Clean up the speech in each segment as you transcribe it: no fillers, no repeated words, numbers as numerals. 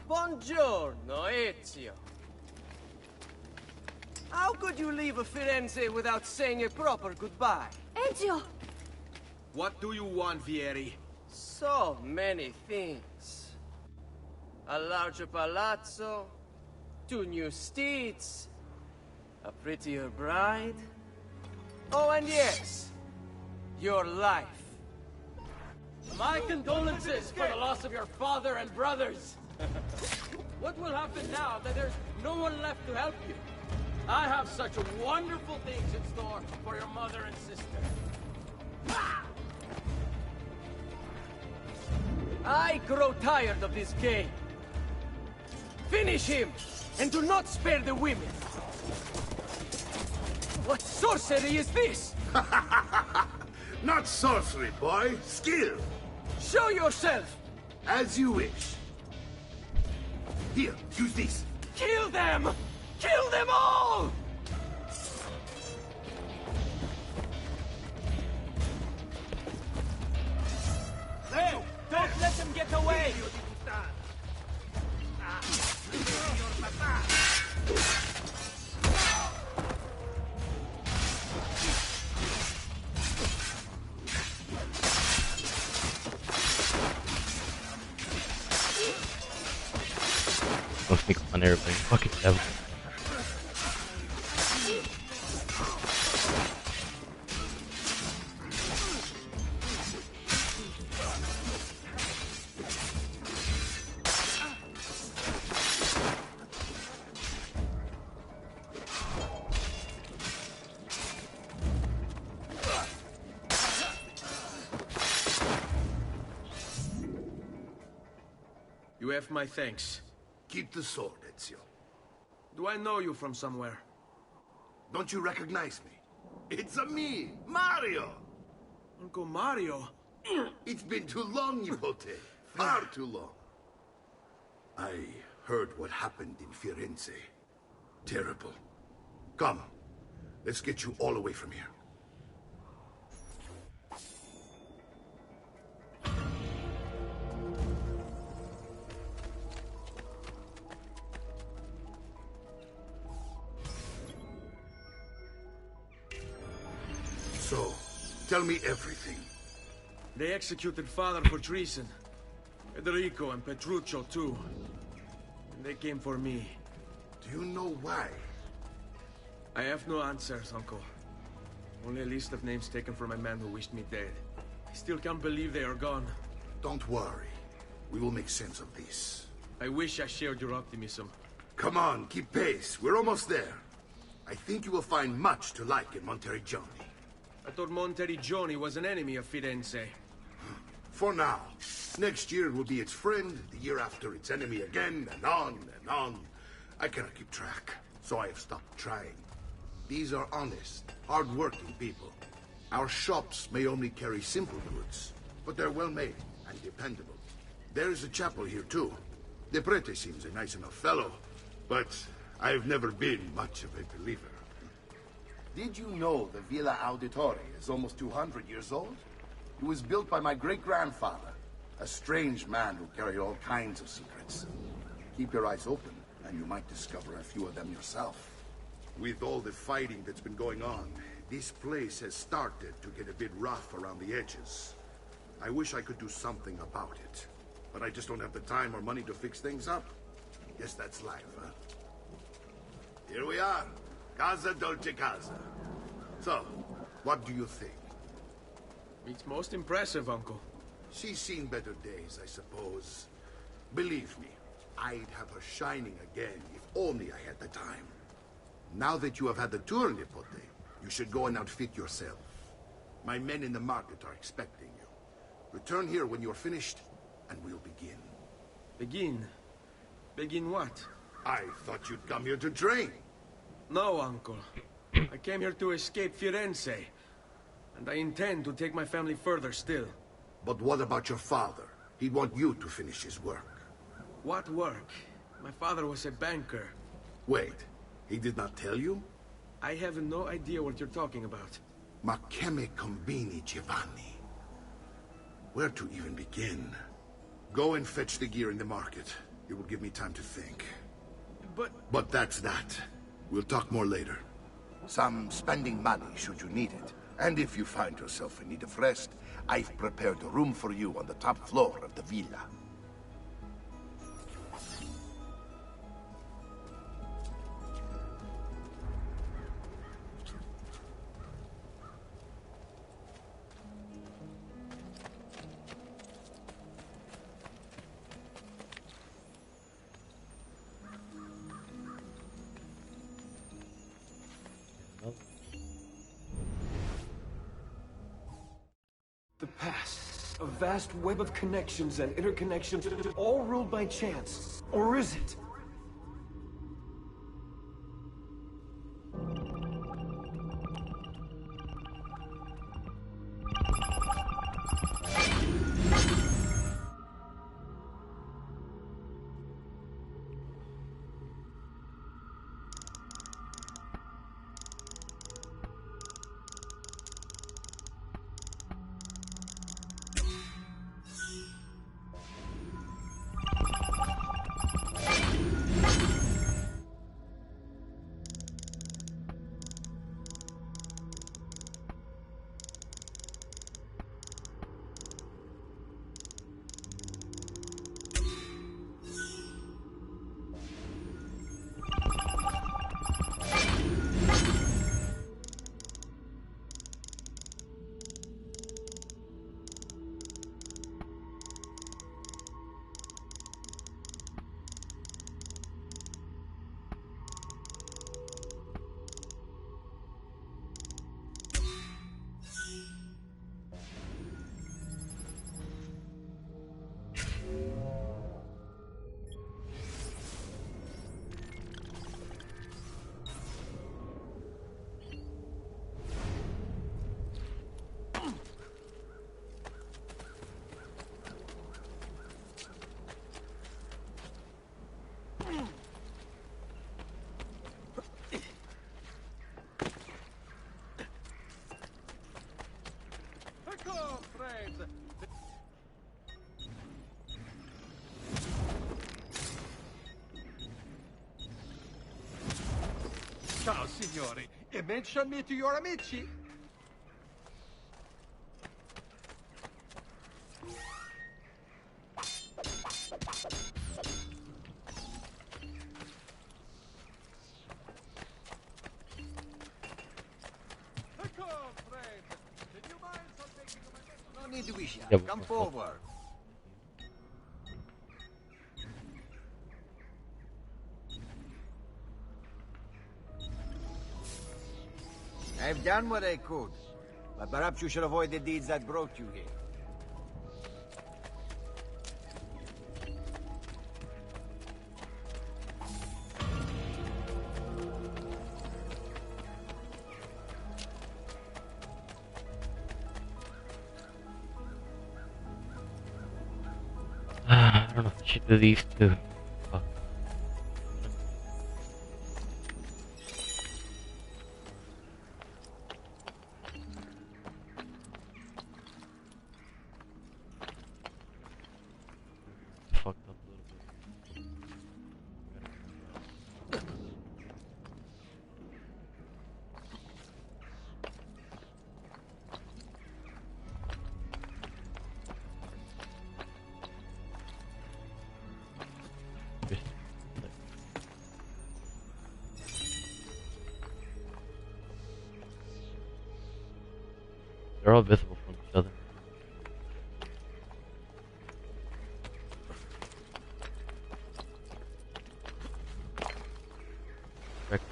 Buongiorno, Ezio. How could you leave Firenze without saying a proper goodbye? Ezio! What do you want, Vieri? So many things. A larger palazzo, 2 new steeds, a prettier bride. Oh, and yes, your life. My condolences for the loss of your father and brothers. What will happen now that there's no one left to help you? I have such wonderful things in store for your mother and sister. I grow tired of this game. Finish him, and do not spare the women. What sorcery is this? Not sorcery, boy. Skill. Show yourself! As you wish. Here, use this. Kill them! Kill them all! Hey! Don't let them get away! Don't sneak up on everybody. Fucking devil. You have my thanks. Keep the sword, Ezio. Do I know you from somewhere? Don't you recognize me? It's a me, Mario! Uncle Mario? It's been too long, Nipote. Far too long. I heard what happened in Firenze. Terrible. Come, let's get you all away from here. So, tell me everything. They executed father for treason. Federico and Petruccio too. And they came for me. Do you know why? I have no answers, Uncle. Only a list of names taken from a man who wished me dead. I still can't believe they are gone. Don't worry. We will make sense of this. I wish I shared your optimism. Come on, keep pace. We're almost there. I think you will find much to like in Monteriggioni. I thought Monteriggioni was an enemy of Firenze. For now. Next year it will be its friend, the year after its enemy again, and on and on. I cannot keep track, so I have stopped trying. These are honest, hard-working people. Our shops may only carry simple goods, but they're well-made and dependable. There's a chapel here, too. The prete seems a nice enough fellow, but I've never been much of a believer. Did you know the Villa Auditore is almost 200 years old? It was built by my great-grandfather, a strange man who carried all kinds of secrets. Keep your eyes open, and you might discover a few of them yourself. With all the fighting that's been going on, this place has started to get a bit rough around the edges. I wish I could do something about it, but I just don't have the time or money to fix things up. Guess that's life, huh? Here we are. Casa Dolce Casa. So, what do you think? It's most impressive, Uncle. She's seen better days, I suppose. Believe me, I'd have her shining again if only I had the time. Now that you have had the tour, Nipote, you should go and outfit yourself. My men in the market are expecting you. Return here when you're finished, and we'll begin. Begin? Begin what? I thought you'd come here to train. No, Uncle. I came here to escape Firenze. And I intend to take my family further still. But what about your father? He'd want you to finish his work. What work? My father was a banker. Wait, he did not tell you? I have no idea what you're talking about. Ma che me combini, Giovanni? Where to even begin? Go and fetch the gear in the market. It will give me time to think. But... But that's that. We'll talk more later. Some spending money should you need it. And if you find yourself in need of rest, I've prepared a room for you on the top floor of the villa. The past. A vast web of connections and interconnections, all ruled by chance. Or is it? Ciao, signori. E mention me to your amici. No need to be shy. Yeah, Come forward. I've done what I could, but perhaps you should avoid the deeds that brought you here. I don't know if I should do these two. Fuck. Fucked up a little bit. They're all visible from each other. Correct.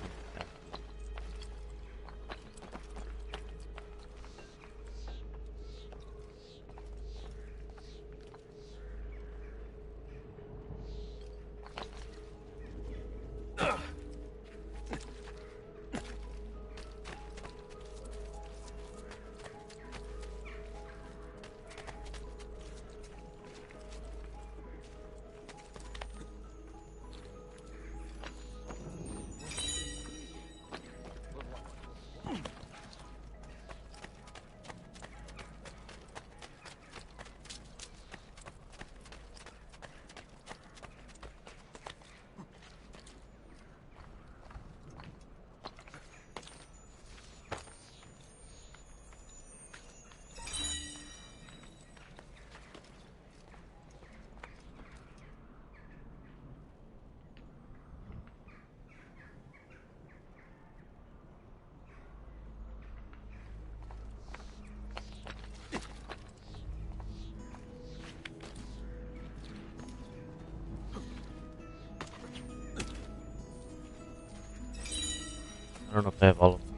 don't know if I have all of them.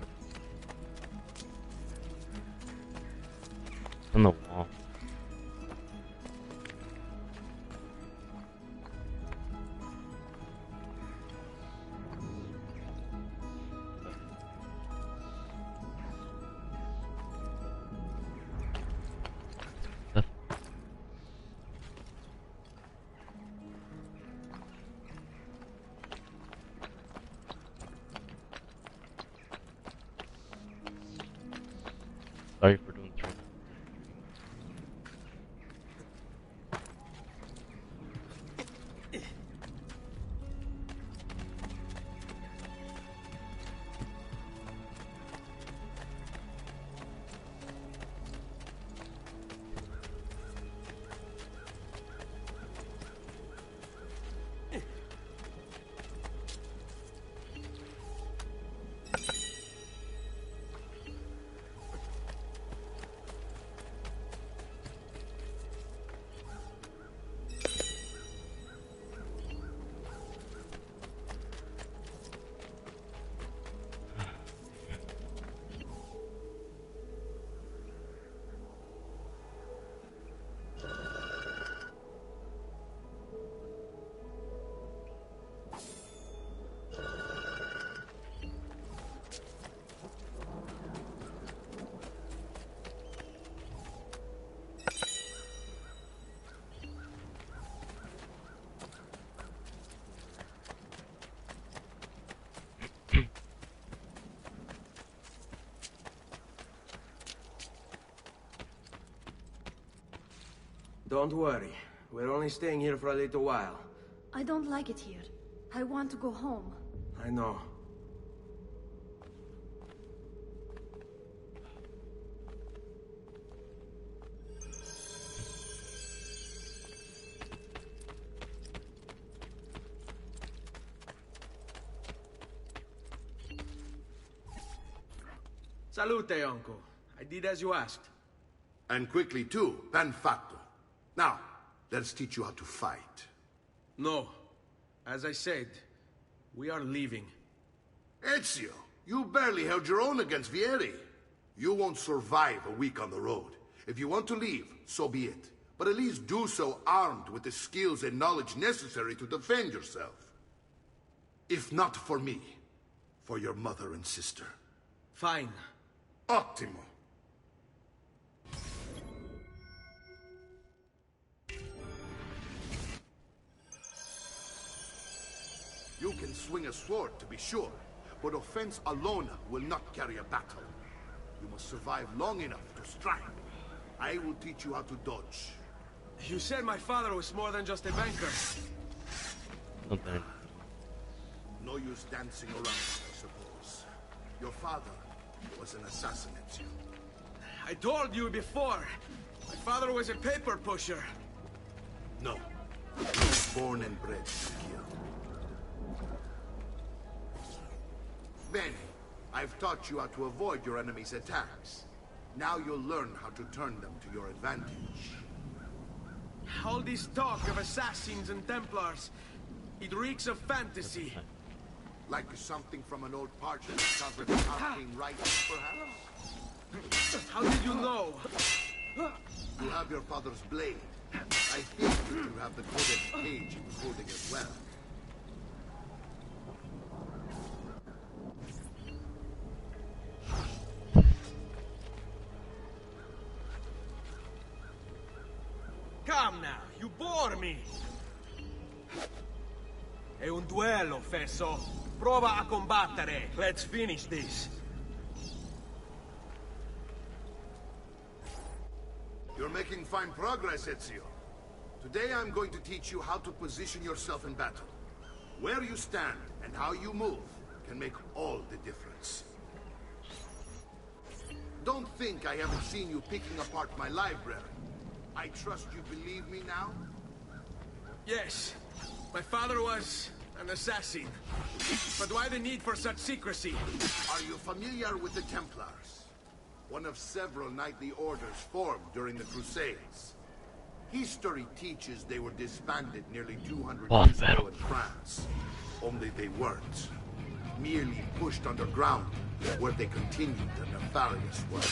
On the wall. Sorry for doing 3. Don't worry. We're only staying here for a little while. I don't like it here. I want to go home. I know. Salute, uncle. I did as you asked. And quickly too, ben fatto. Now, let's teach you how to fight. No. As I said, we are leaving. Ezio, you barely held your own against Vieri. You won't survive a week on the road. If you want to leave, so be it. But at least do so armed with the skills and knowledge necessary to defend yourself. If not for me, for your mother and sister. Fine. Ottimo. You can swing a sword, to be sure, but offense alone will not carry a battle. You must survive long enough to strike. I will teach you how to dodge. You said my father was more than just a banker. Okay. No use dancing around, I suppose. Your father was an assassin, Ezio. I told you before. My father was a paper pusher. No. He was born and bred to kill. Bene, I've taught you how to avoid your enemy's attacks. Now you'll learn how to turn them to your advantage. All this talk of assassins and Templars, it reeks of fantasy. Like something from an old parchment covered in arcane writing, perhaps? How did you know? You have your father's blade. I think you have the codex page he was holding as well. Come now, you bore me! È un duello, Fesso. Prova a combattere. Let's finish this. You're making fine progress, Ezio. Today I'm going to teach you how to position yourself in battle. Where you stand and how you move can make all the difference. Don't think I haven't seen you picking apart my library. I trust you believe me now? Yes, my father was an assassin. But why the need for such secrecy? Are you familiar with the Templars? One of several knightly orders formed during the Crusades. History teaches they were disbanded nearly 200 years ago in France. Only they weren't. Merely put pushed underground, where they continued their nefarious work.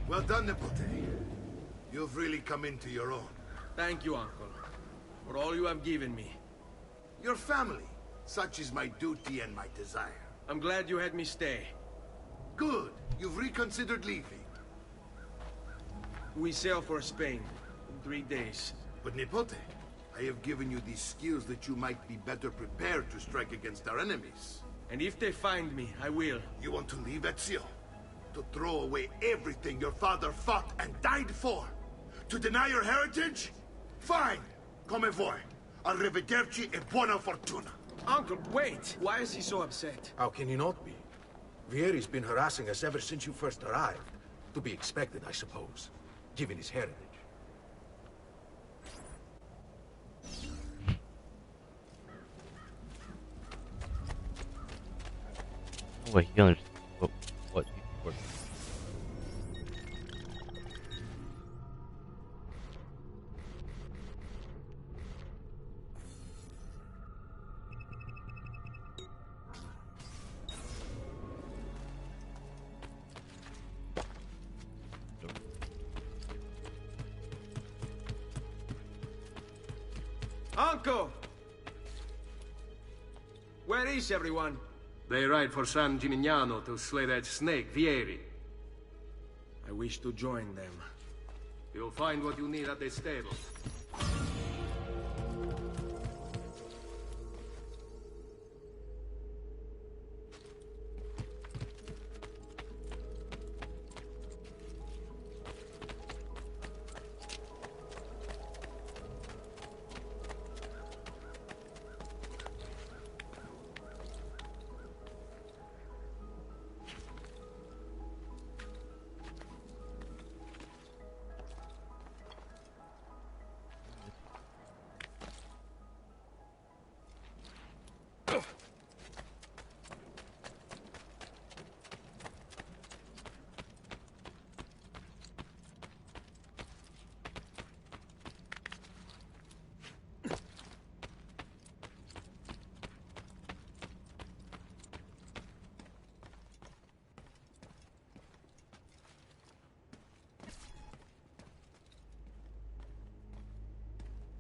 Well done, Nipote. You've really come into your own. Thank you, Uncle, for all you have given me. Your family. Such is my duty and my desire. I'm glad you had me stay. Good. You've reconsidered leaving. We sail for Spain in 3 days. But Nipote, I have given you these skills that you might be better prepared to strike against our enemies. And if they find me, I will. You want to leave Ezio? To throw away everything your father fought and died for? To deny your heritage? Fine. Come voi. Arrivederci e buona fortuna. Uncle, wait! Why is he so upset? How can he not be? Vieri's been harassing us ever since you first arrived. To be expected, I suppose, given his heritage. Oh wait, he understands what you were. Uncle! Where is everyone? They ride for San Gimignano to slay that snake, Vieri. I wish to join them. You'll find what you need at the stable.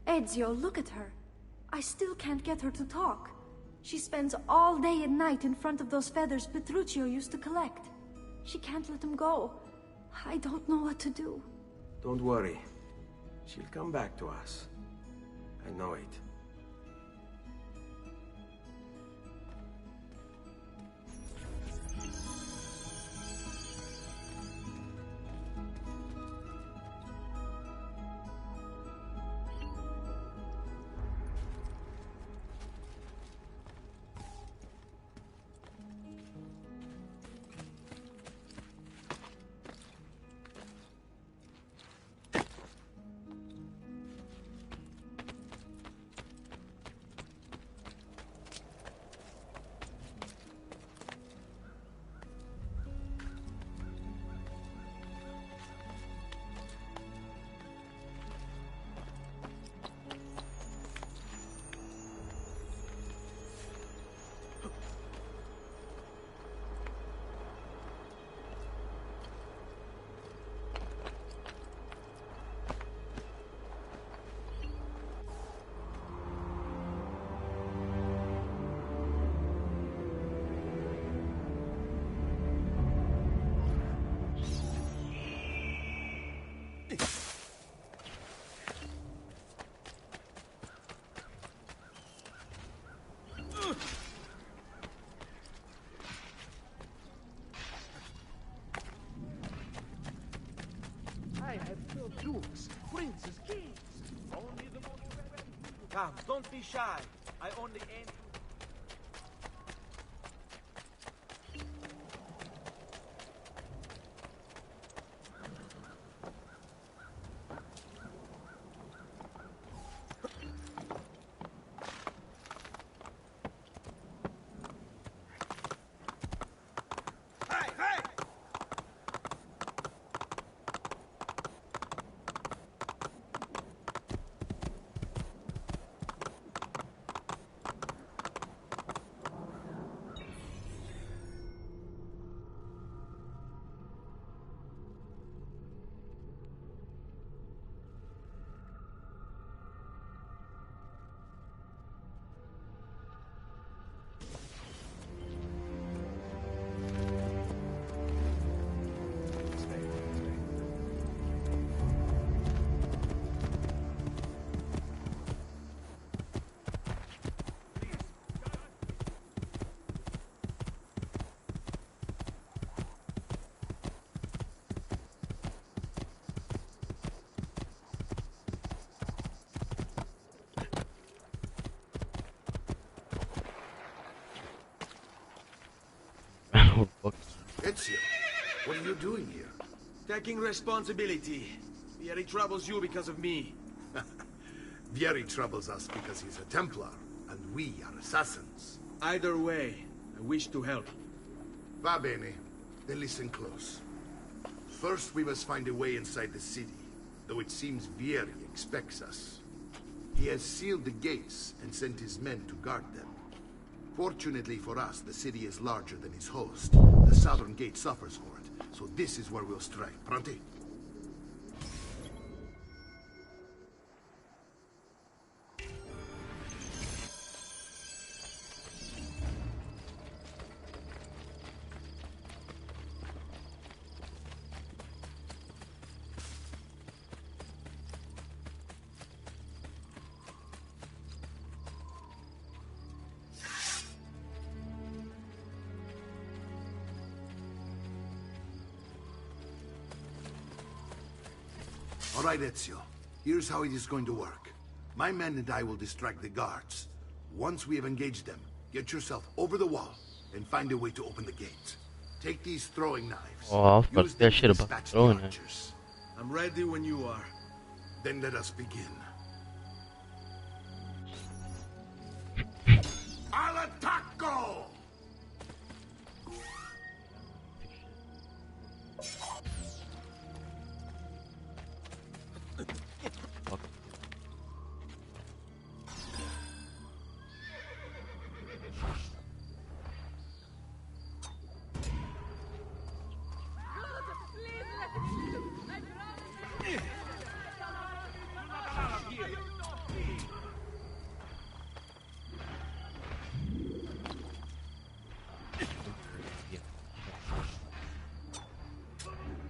Ezio, look at her. I still can't get her to talk. She spends all day and night in front of those feathers Petruchio used to collect. She can't let them go. I don't know what to do. Don't worry. She'll come back to us. I know it. Come, don't be shy. I only aim to... Ezio, what are you doing here? Taking responsibility. Vieri troubles you because of me. Vieri troubles us because he's a Templar, and we are assassins. Either way, I wish to help. Va bene. Then listen close. First, we must find a way inside the city, though it seems Vieri expects us. He has sealed the gates and sent his men to guard them. Fortunately for us, the city is larger than its host. The southern gate suffers for it, so this is where we'll strike. Pronti? All right, Ezio. Here's how it is going to work. My men and I will distract the guards. Once we have engaged them, get yourself over the wall and find a way to open the gate. Take these throwing knives. Oh, I forgot that shit about throwing it. I'm ready when you are. Then let us begin. Al attacco!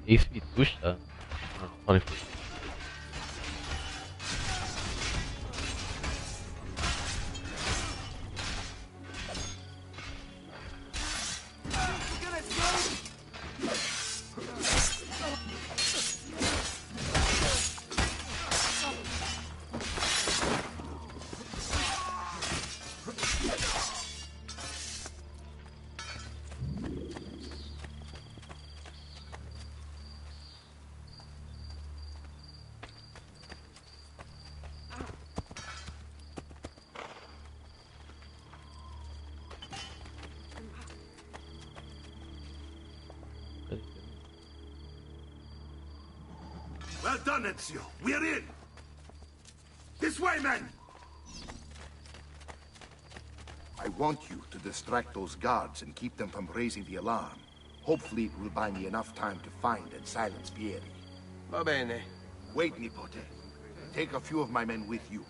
Ace speed push that. Sorry. Well done, Ezio. We're in. This way, men! I want you to distract those guards and keep them from raising the alarm. Hopefully it will buy me enough time to find and silence Vieri. Va bene. Wait, Nipote. Take a few of my men with you,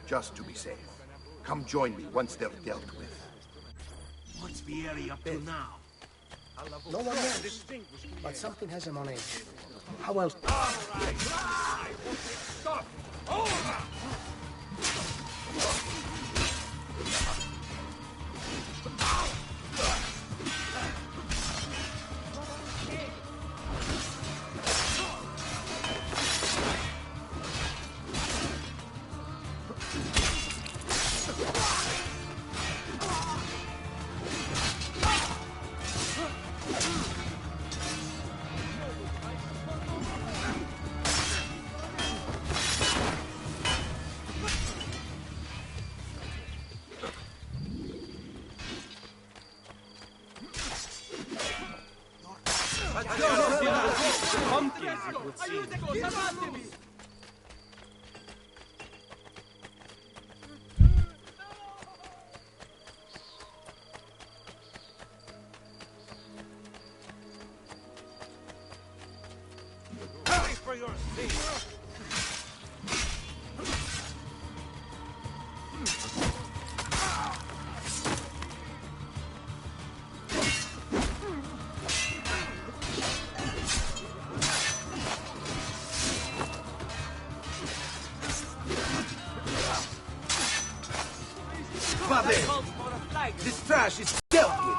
just to be safe. Come join me once they're dealt with. What's Vieri up to now? No one knows, but something has him on edge. How else? Stop! Over! would seem. Hurry for your seat! This trash is dealt with!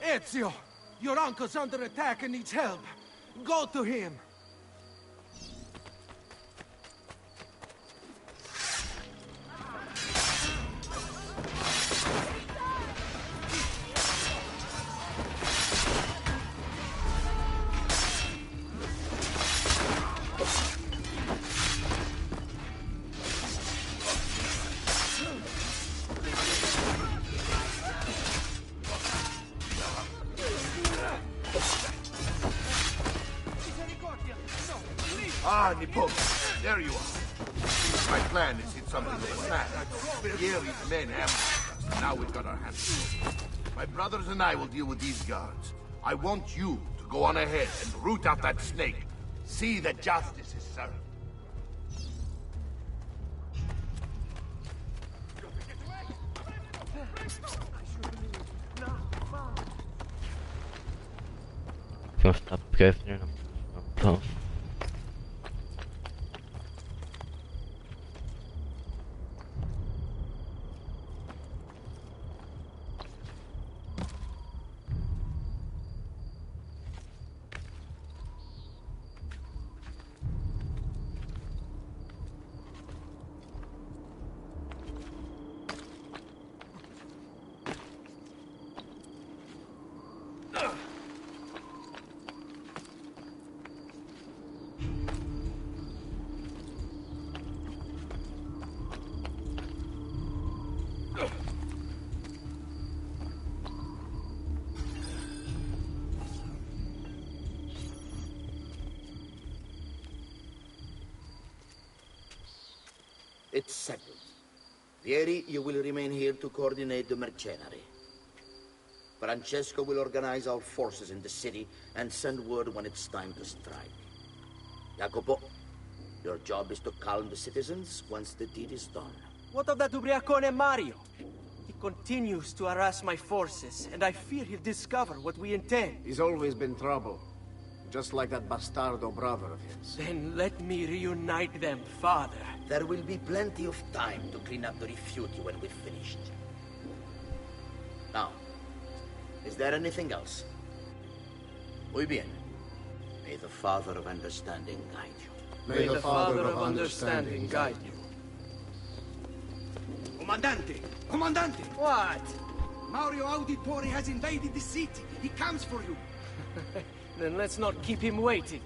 Ezio! Your uncle's under attack and needs help. Go to him! Ah, Nippon, there you are. My plan is hit something with a snap. Vieri's men ambushed us. Now we've got our hands full. My brothers and I will deal with these guards. I want you to go on ahead and root out that snake. See that justice is served. Första begränsningen av It's settled. Vieri, you will remain here to coordinate the mercenary. Francesco will organize our forces in the city and send word when it's time to strike. Jacopo, your job is to calm the citizens once the deed is done. What of that ubriacone Mario? He continues to harass my forces, and I fear he'll discover what we intend. He's always been trouble. Just like that bastardo brother of his. Then let me reunite them, father. There will be plenty of time to clean up the rifiuti when we've finished. Now, is there anything else? Muy bien. May the Father of Understanding guide you. May the Father of Understanding guide you. Comandante! Comandante! What? Mario Auditore has invaded the city. He comes for you. Then let's not keep him waiting.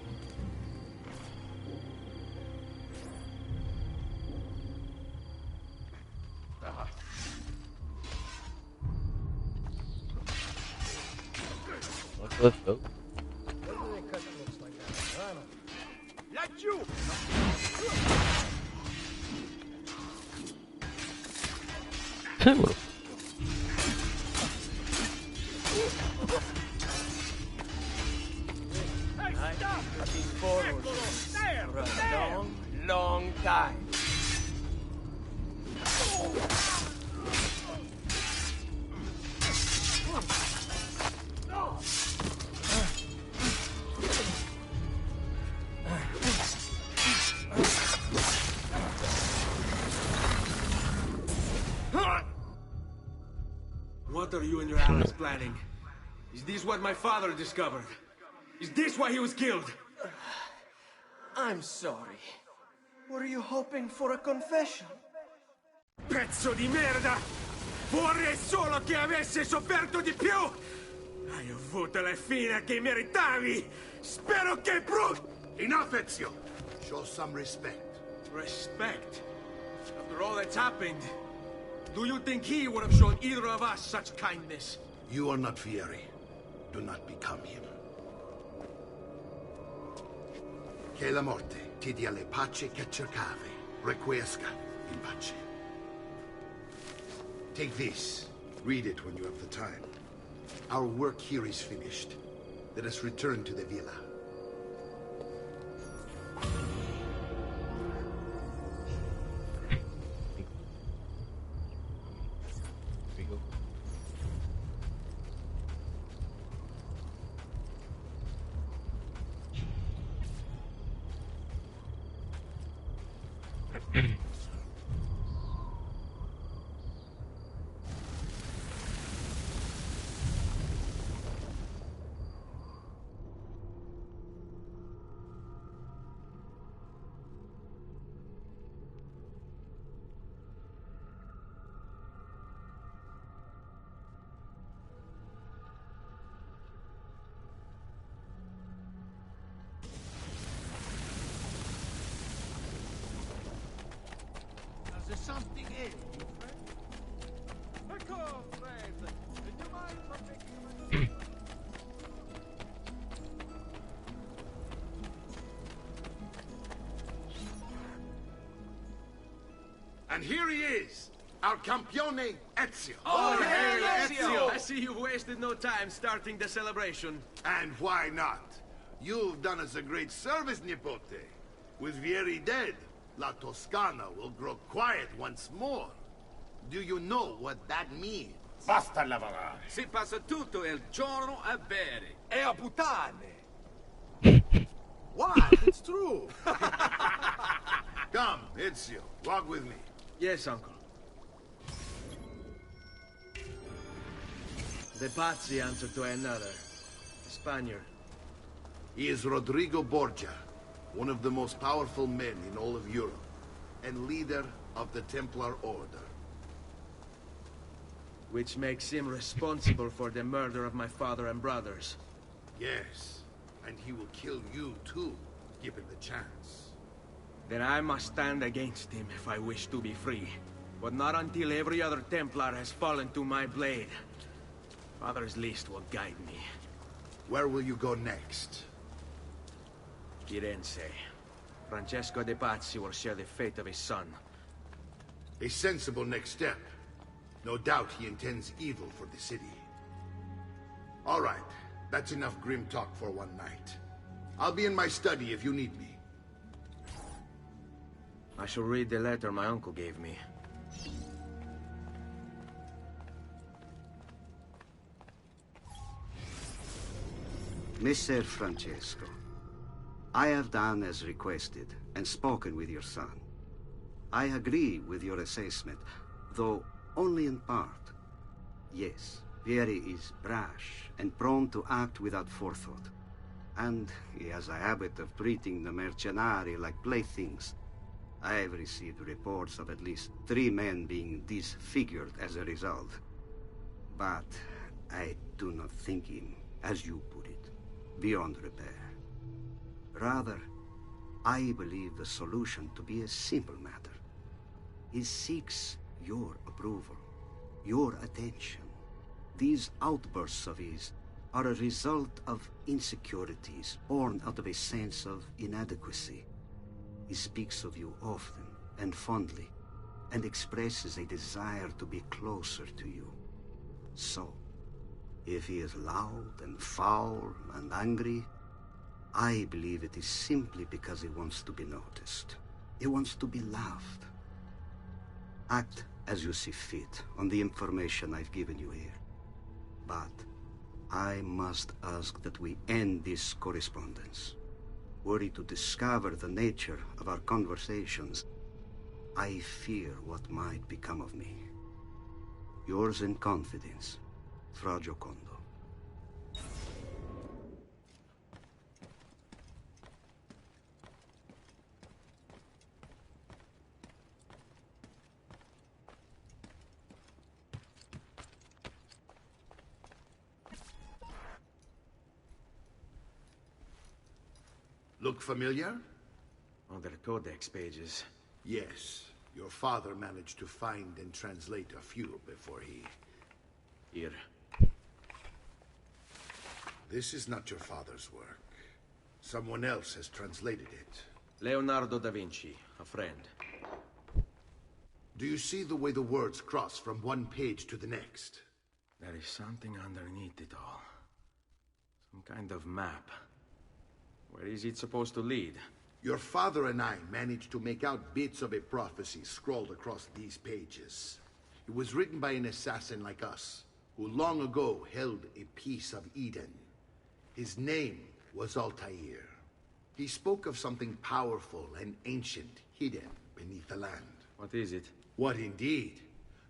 Let's go. Let you! I've been forward for a long, long time. What are you and your allies planning? Is this what my father discovered? Is this why he was killed? I'm sorry. Were you hoping for a confession? Pezzo di merda! Vorrei solo che avesse sofferto di più! Hai avuto la fine che meritavi! Spero che Enough, Ezio! Show some respect. Respect? After all that's happened, Do you think he would have shown either of us such kindness? You are not Fieri. Do not become him. Che la morte ti dia le pace che cercavi. Requiesca in pace. Take this. Read it when you have the time. Our work here is finished. Let us return to the villa. There's something in you, friend. Come, friend. Do you mind protecting And here he is, our campione Ezio. Oh, hey, Ezio! I see you've wasted no time starting the celebration. And why not? You've done us a great service, Nipote. With Vieri dead, La Toscana will grow quiet once more. Do you know what that means? Basta lavorare. Si passa tutto il giorno a bere. E a puttane! What? It's true! Come, Ezio, walk with me. Yes, uncle. The Pazzi answer to another. Spaniard. He is Rodrigo Borgia, one of the most powerful men in all of Europe, and leader of the Templar Order. Which makes him responsible for the murder of my father and brothers. Yes, and he will kill you too, given the chance. Then I must stand against him if I wish to be free. But not until every other Templar has fallen to my blade. Father's list will guide me. Where will you go next? Firenze. Francesco de Pazzi will share the fate of his son. A sensible next step. No doubt he intends evil for the city. All right, that's enough grim talk for one night. I'll be in my study if you need me. I shall read the letter my uncle gave me. Messer Francesco, I have done as requested and spoken with your son. I agree with your assessment, though only in part. Yes, Vieri is brash and prone to act without forethought. And he has a habit of treating the mercenari like playthings. I have received reports of at least 3 men being disfigured as a result. But I do not think him, as you put it, beyond repair. Rather, I believe the solution to be a simple matter. He seeks your approval, your attention. These outbursts of his are a result of insecurities born out of a sense of inadequacy. He speaks of you often and fondly, and expresses a desire to be closer to you. So, if he is loud and foul and angry, I believe it is simply because he wants to be noticed. He wants to be loved. Act as you see fit on the information I've given you here. But I must ask that we end this correspondence. Were he to discover the nature of our conversations, I fear what might become of me. Yours in confidence, Fra Giocondo. Look familiar? On their codex pages. Yes. Your father managed to find and translate a few before he... Here. This is not your father's work. Someone else has translated it. Leonardo da Vinci, a friend. Do you see the way the words cross from one page to the next? There is something underneath it all. Some kind of map. Where is it supposed to lead? Your father and I managed to make out bits of a prophecy scrawled across these pages. It was written by an assassin like us, who long ago held a piece of Eden. His name was Altair. He spoke of something powerful and ancient hidden beneath the land. What is it? What indeed?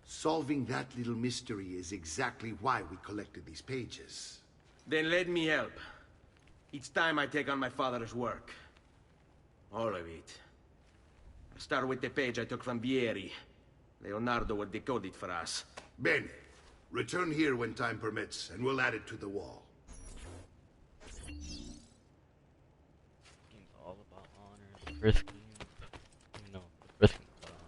Solving that little mystery is exactly why we collected these pages. Then let me help. It's time I take on my father's work. All of it. I'll start with the page I took from Vieri. Leonardo will decode it for us. Bene. Return here when time permits, and we'll add it to the wall. Game's all about honors, risking. No, risking budget.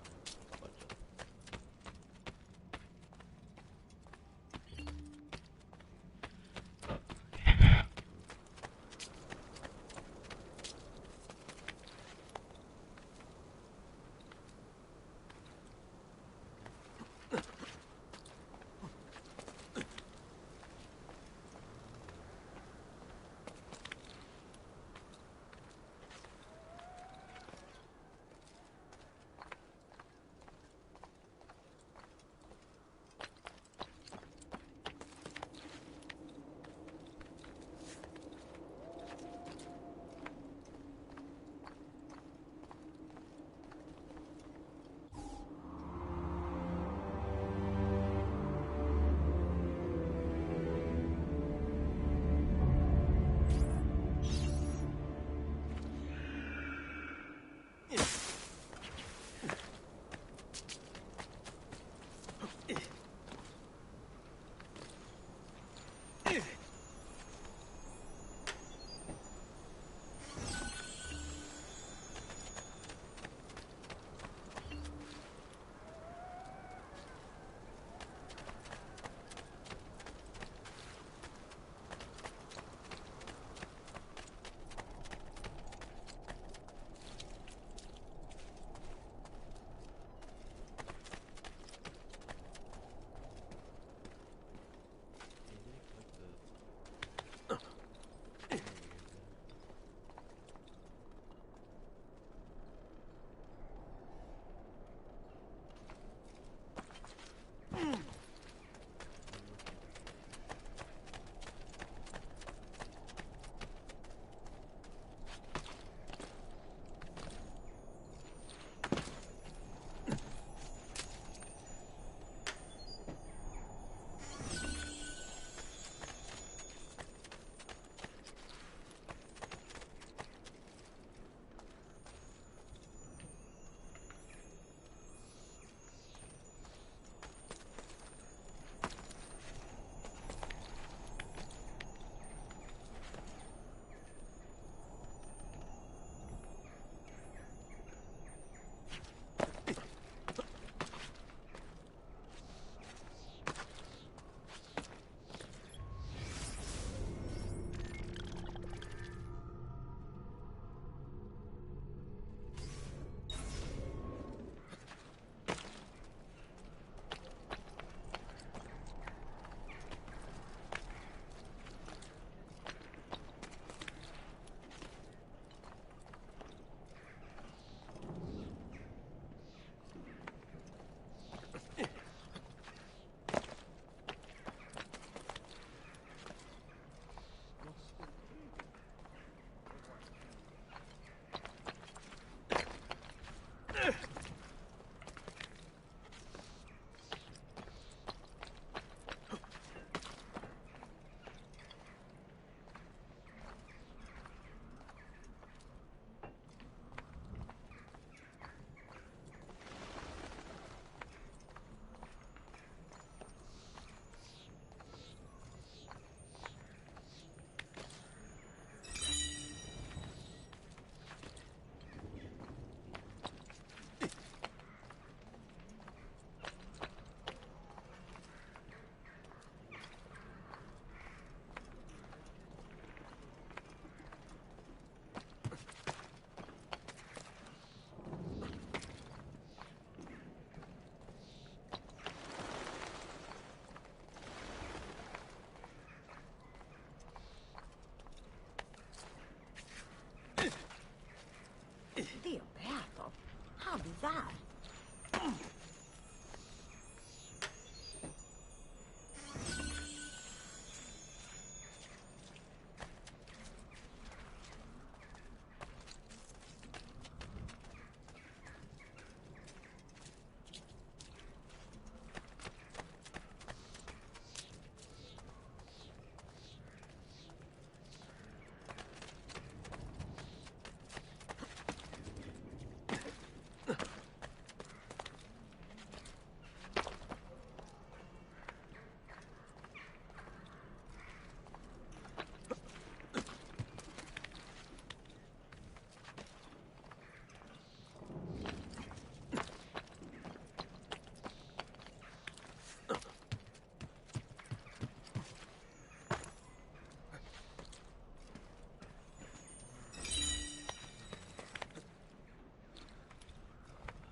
can't be that.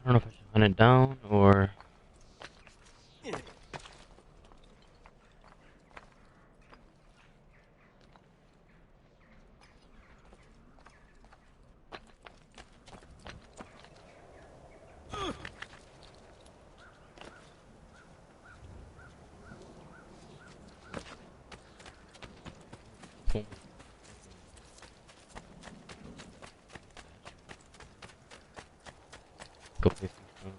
I don't know if I should hunt it down or... Go place these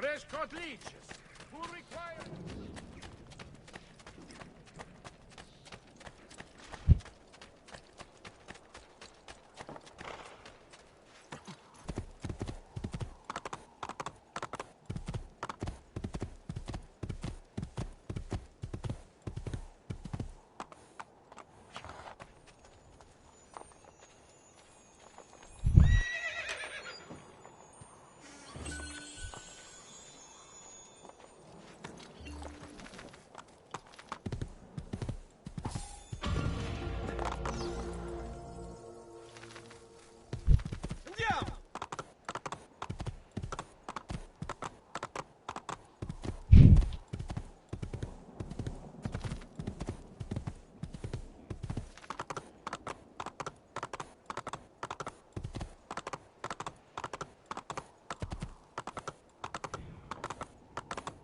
Fresh caught leeches. Who requires...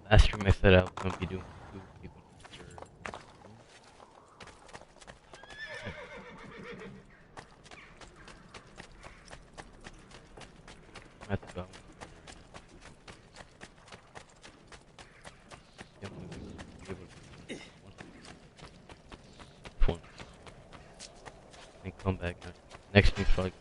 last stream I said I was going to be doing 2 people. I have to go. And come back next week's probably.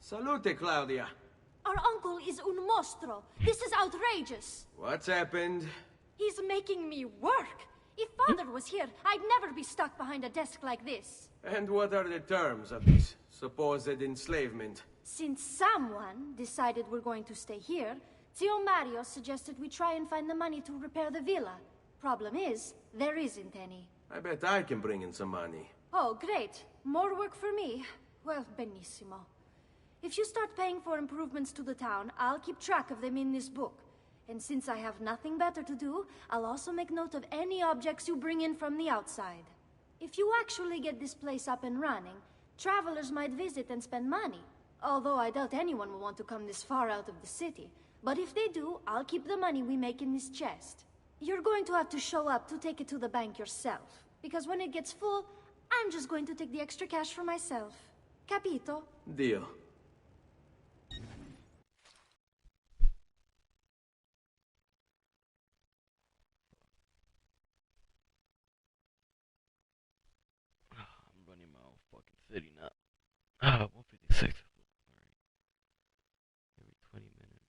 Salute, Claudia. Our uncle is un mostro. This is outrageous. What's happened? He's making me work. If Father was here, I'd never be stuck behind a desk like this. And what are the terms of this supposed enslavement? Since someone decided we're going to stay here, Zio Mario suggested we try and find the money to repair the villa. Problem is, there isn't any. I bet I can bring in some money. Oh, great. More work for me. Well, benissimo. If you start paying for improvements to the town, I'll keep track of them in this book. And since I have nothing better to do, I'll also make note of any objects you bring in from the outside. If you actually get this place up and running, travelers might visit and spend money. Although I doubt anyone will want to come this far out of the city. But if they do, I'll keep the money we make in this chest. You're going to have to show up to take it to the bank yourself. Because when it gets full, I'm just going to take the extra cash for myself. Capito? Deal. I'm running my own fucking city now. 156. Alright. Every 20 minutes.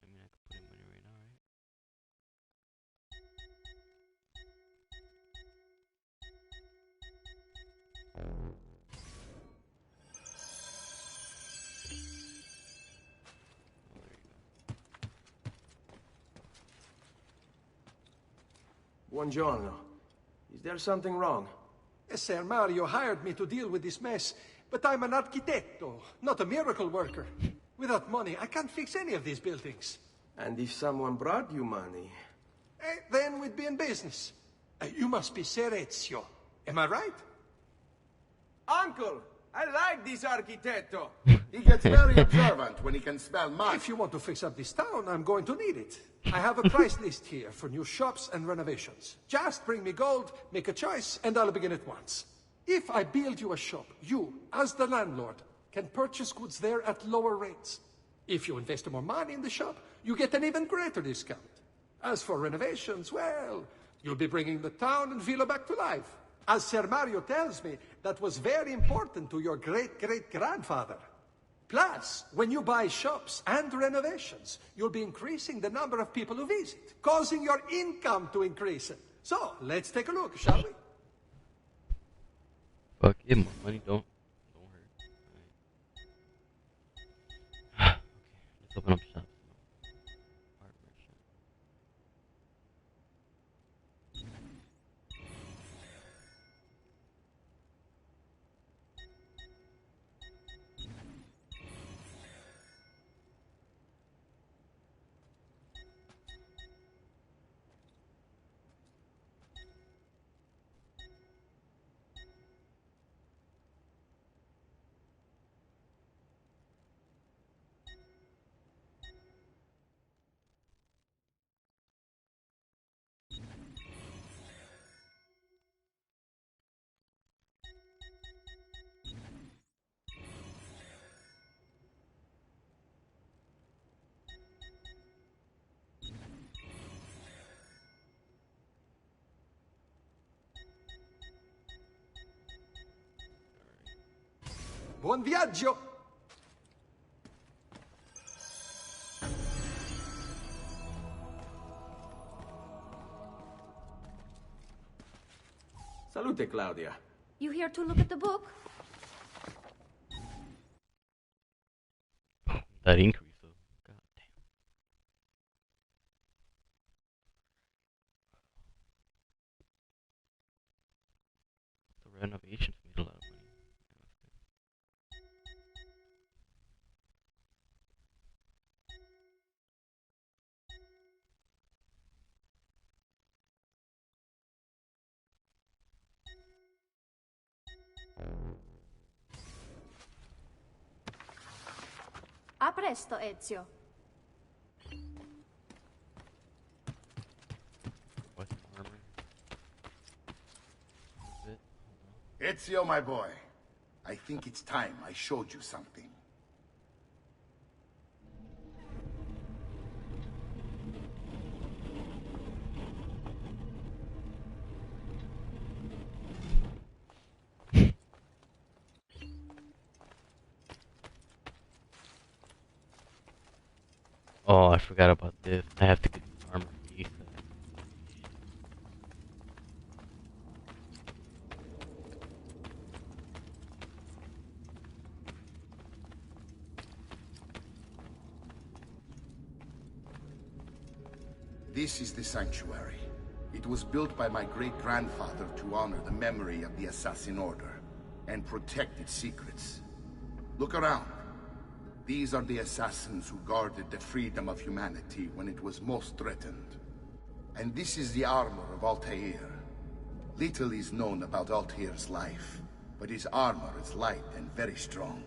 I mean, I could put in money right now, right? Buongiorno. Is there something wrong? Ser Mario hired me to deal with this mess, but I'm an architetto, not a miracle worker. Without money, I can't fix any of these buildings. And if someone brought you money? Then we'd be in business. You must be Ser Ezio. Am I right? Uncle! I like this architetto! He gets very observant when he can smell mud. If you want to fix up this town, I'm going to need it. I have a price list here for new shops and renovations. Just bring me gold, make a choice, and I'll begin at once. If I build you a shop, you, as the landlord, can purchase goods there at lower rates. If you invest more money in the shop, you get an even greater discount. As for renovations, well, you'll be bringing the town and villa back to life. As Ser Mario tells me, that was very important to your great-great-grandfather. Plus, when you buy shops and renovations, you'll be increasing the number of people who visit, causing your income to increase. So, let's take a look, shall we? Fuck yeah, my money don't hurt. Right. Okay, let's open up shop. Buon viaggio! Salute, Claudia. You here to look at the book? That increase, though. God damn. The renovations made a lot of money. A presto, Ezio. What armor? Ezio, my boy. I think it's time I showed you something. Oh, I forgot about this. I have to get armor for Ethan. This is the sanctuary. It was built by my great-grandfather to honor the memory of the Assassin Order and protect its secrets. Look around. These are the assassins who guarded the freedom of humanity when it was most threatened. And this is the armor of Altair. Little is known about Altair's life, but his armor is light and very strong.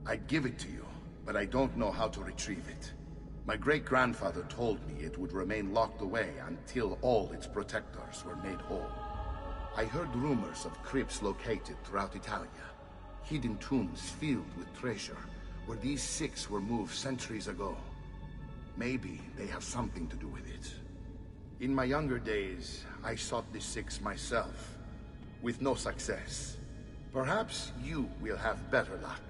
I'd give it to you, but I don't know how to retrieve it. My great-grandfather told me it would remain locked away until all its protectors were made whole. I heard rumors of crypts located throughout Italia, hidden tombs filled with treasure, where these six were moved centuries ago. Maybe they have something to do with it. In my younger days, I sought the six myself, with no success. Perhaps you will have better luck.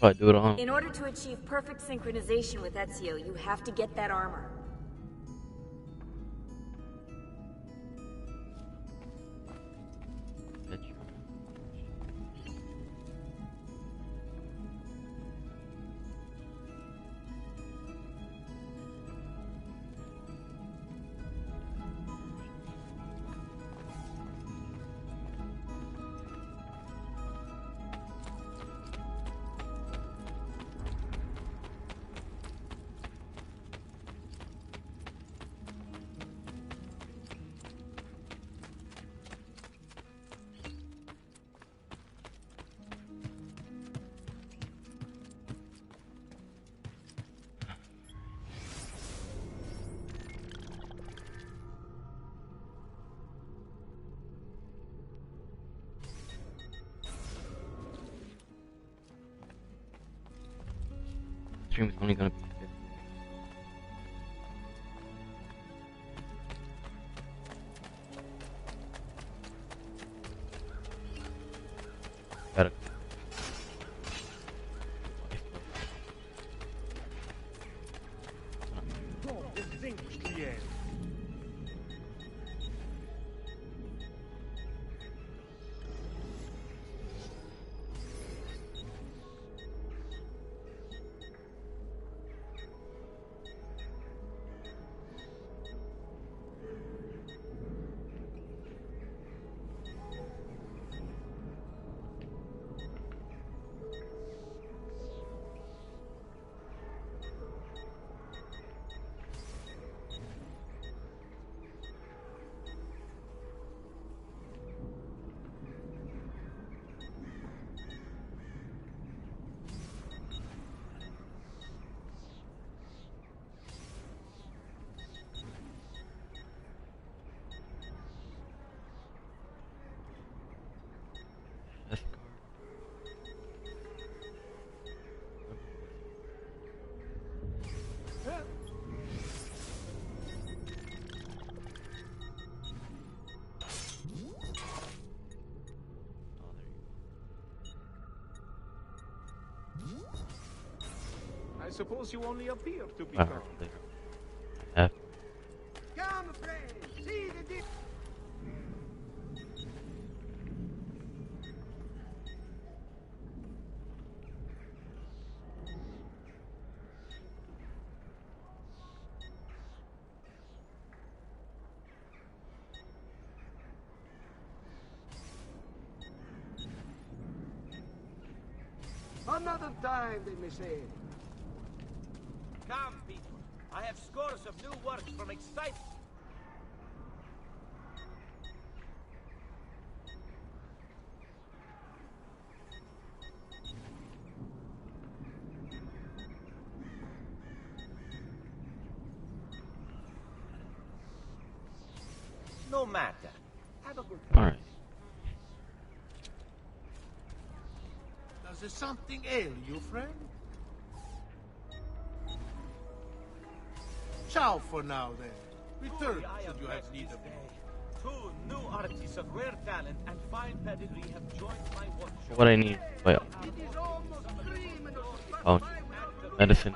I'll do it on. In order to achieve perfect synchronization with Ezio, you have to get that armor. Stream is only gonna be 50. Gotta. I suppose you only appear to be Come, friend, see the deep. Another time, they may say. Come, people. I have scores of new works from exciting. No matter. Have a good time. All right. Does something ail you, friend? Ciao for now, then. Return should you have need of me. Two new artists of rare talent and fine pedigree have joined my workshop. What I need? Wait. Oh, medicine.